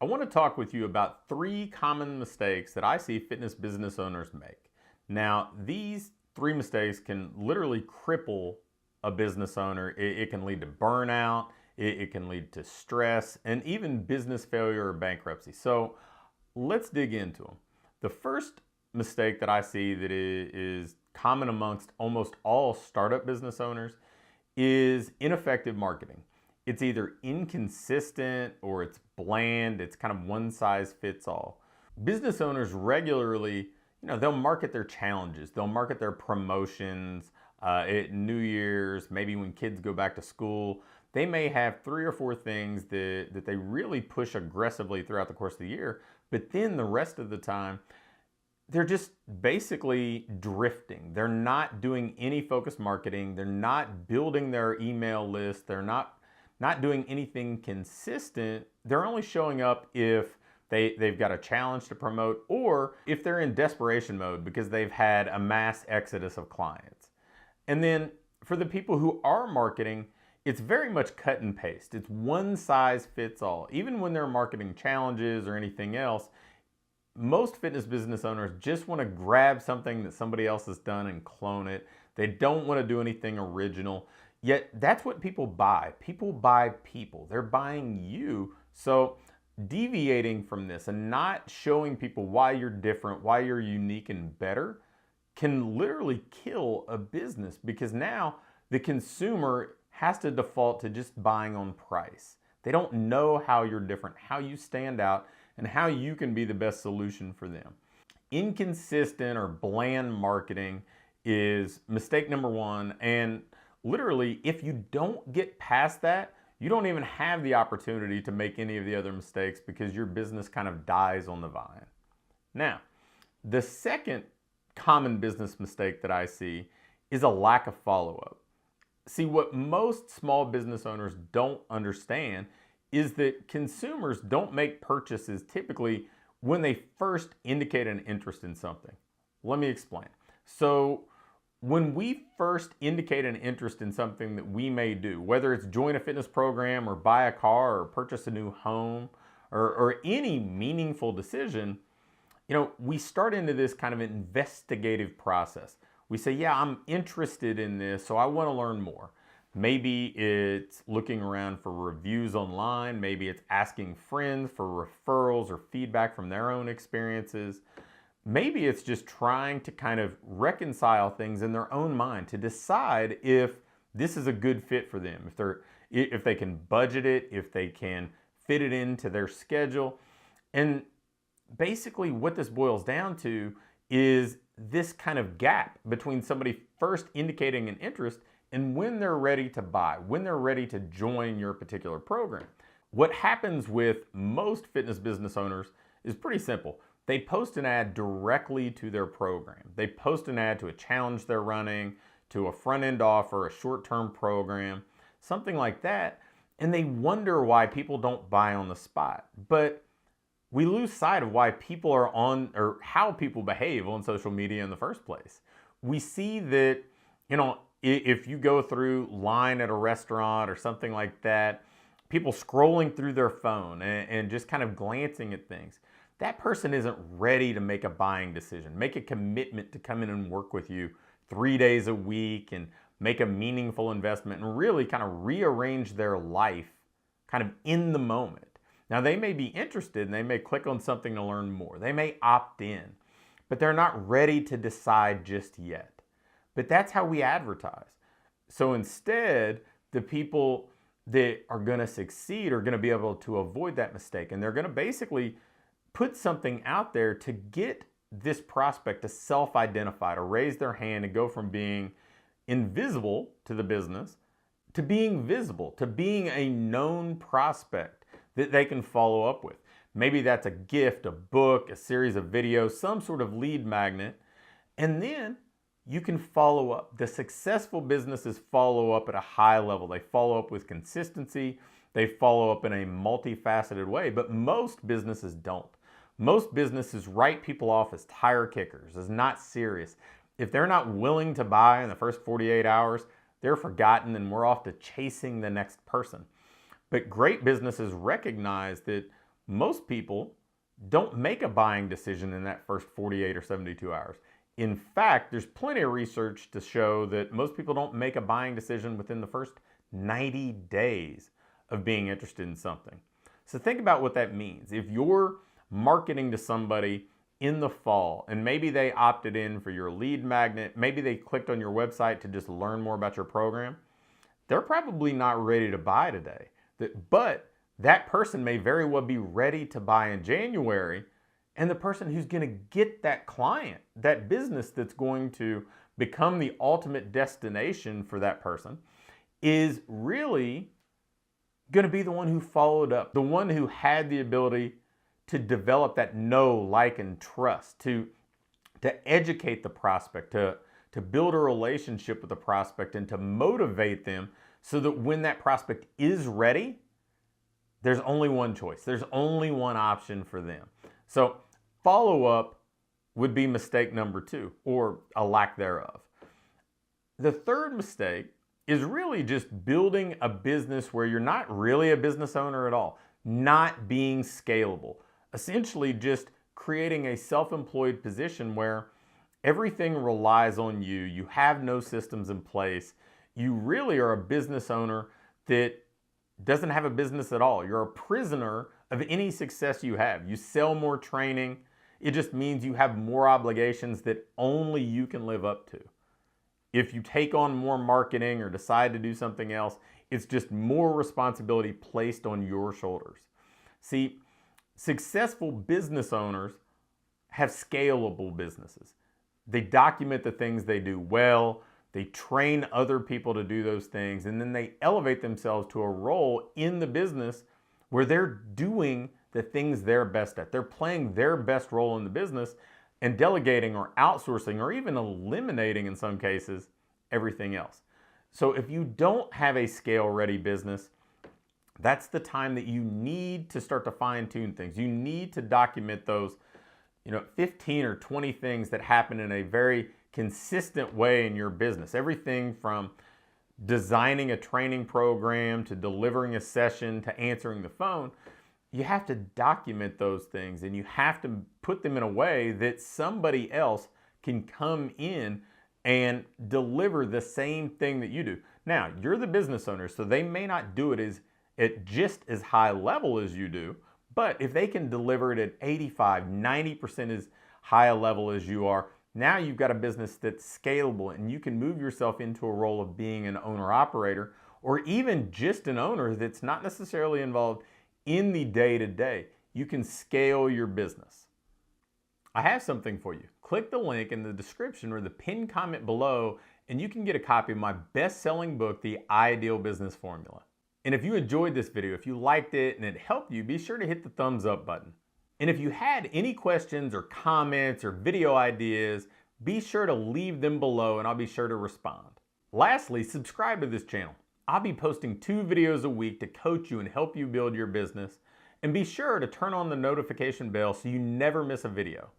I want to talk with you about 3 common mistakes that I see fitness business owners make. Now, these 3 mistakes can literally cripple a business owner. It can lead to burnout, it can lead to stress, and even business failure or bankruptcy. So let's dig into them. The first mistake that I see that is common amongst almost all startup business owners is ineffective marketing. It's either inconsistent or it's bland. It's kind of one size fits all. Business owners regularly, they'll market their challenges. They'll market their promotions at New Year's, maybe when kids go back to school. They may have 3 or 4 things that they really push aggressively throughout the course of the year, but then the rest of the time, they're just basically drifting. They're not doing any focused marketing. They're not building their email list. They're not doing anything consistent. They're only showing up if they've got a challenge to promote or if they're in desperation mode because they've had a mass exodus of clients. And then for the people who are marketing, it's very much cut and paste. It's one size fits all. Even when they're marketing challenges or anything else, most fitness business owners just want to grab something that somebody else has done and clone it. They don't want to do anything original. Yet that's what people buy. People buy people. They're buying you. So deviating from this and not showing people why you're different, why you're unique and better can literally kill a business because now the consumer has to default to just buying on price. They don't know how you're different, how you stand out, and how you can be the best solution for them. Inconsistent or bland marketing is mistake number 1. And literally, if you don't get past that, you don't even have the opportunity to make any of the other mistakes because your business kind of dies on the vine. Now, the second common business mistake that I see is a lack of follow-up. See, what most small business owners don't understand is that consumers don't make purchases typically when they first indicate an interest in something. Let me explain. So when we first indicate an interest in something that we may do, whether it's join a fitness program or buy a car or purchase a new home or any meaningful decision, we start into this kind of investigative process. We say, yeah, I'm interested in this, so I want to learn more. Maybe it's looking around for reviews online. Maybe it's asking friends for referrals or feedback from their own experiences. Maybe it's just trying to kind of reconcile things in their own mind to decide if this is a good fit for them, if they can budget it, if they can fit it into their schedule. And basically what this boils down to is this kind of gap between somebody first indicating an interest and when they're ready to buy, when they're ready to join your particular program. What happens with most fitness business owners is pretty simple. They post an ad directly to their program. They post an ad to a challenge they're running, to a front-end offer, a short-term program, something like that, and they wonder why people don't buy on the spot. But we lose sight of why people are on, or how people behave on social media in the first place. We see that, if you go through line at a restaurant or something like that, people scrolling through their phone and just kind of glancing at things, that person isn't ready to make a buying decision, make a commitment to come in and work with you 3 days a week and make a meaningful investment and really kind of rearrange their life kind of in the moment. Now, they may be interested and they may click on something to learn more. They may opt in, but they're not ready to decide just yet. But that's how we advertise. So instead, the people that are going to succeed are going to be able to avoid that mistake. And they're going to basically put something out there to get this prospect to self-identify, to raise their hand and go from being invisible to the business to being visible, to being a known prospect that they can follow up with. Maybe that's a gift, a book, a series of videos, some sort of lead magnet. And then you can follow up. The successful businesses follow up at a high level. They follow up with consistency. They follow up in a multifaceted way, but most businesses don't. Most businesses write people off as tire kickers, as not serious. If they're not willing to buy in the first 48 hours, they're forgotten and we're off to chasing the next person. But great businesses recognize that most people don't make a buying decision in that first 48 or 72 hours. In fact, there's plenty of research to show that most people don't make a buying decision within the first 90 days of being interested in something. So think about what that means. If you're marketing to somebody in the fall and maybe they opted in for your lead magnet, maybe they clicked on your website to just learn more about your program, they're probably not ready to buy today. But that person may very well be ready to buy in January, and the person who's going to get that client, that business that's going to become the ultimate destination for that person, is really going to be the one who followed up, the one who had the ability to develop that know, like, and trust, to educate the prospect, to build a relationship with the prospect, and to motivate them so that when that prospect is ready, there's only one choice. There's only one option for them. So follow-up would be mistake number 2, or a lack thereof. The third mistake is really just building a business where you're not really a business owner at all, not being scalable. Essentially just creating a self-employed position where everything relies on you. You have no systems in place. You really are a business owner that doesn't have a business at all. You're a prisoner of any success you have. You sell more training. It just means you have more obligations that only you can live up to. If you take on more marketing or decide to do something else, it's just more responsibility placed on your shoulders. See, successful business owners have scalable businesses. They document the things they do well, they train other people to do those things, and then they elevate themselves to a role in the business where they're doing the things they're best at. They're playing their best role in the business and delegating or outsourcing or even eliminating, in some cases, everything else. So if you don't have a scale-ready business, that's the time that you need to start to fine-tune things. You need to document those 15 or 20 things that happen in a very consistent way in your business. Everything from designing a training program to delivering a session to answering the phone. You have to document those things, and you have to put them in a way that somebody else can come in and deliver the same thing that you do. Now, you're the business owner, so they may not do it at just as high level as you do, but if they can deliver it at 85, 90% as high a level as you are, now you've got a business that's scalable, and you can move yourself into a role of being an owner-operator, or even just an owner that's not necessarily involved in the day-to-day. You can scale your business. I have something for you. Click the link in the description or the pinned comment below, and you can get a copy of my best-selling book, The Ideal Business Formula. And if you enjoyed this video, if you liked it and it helped you, be sure to hit the thumbs up button. And if you had any questions or comments or video ideas, be sure to leave them below and I'll be sure to respond. Lastly, subscribe to this channel. I'll be posting 2 videos a week to coach you and help you build your business. And be sure to turn on the notification bell so you never miss a video.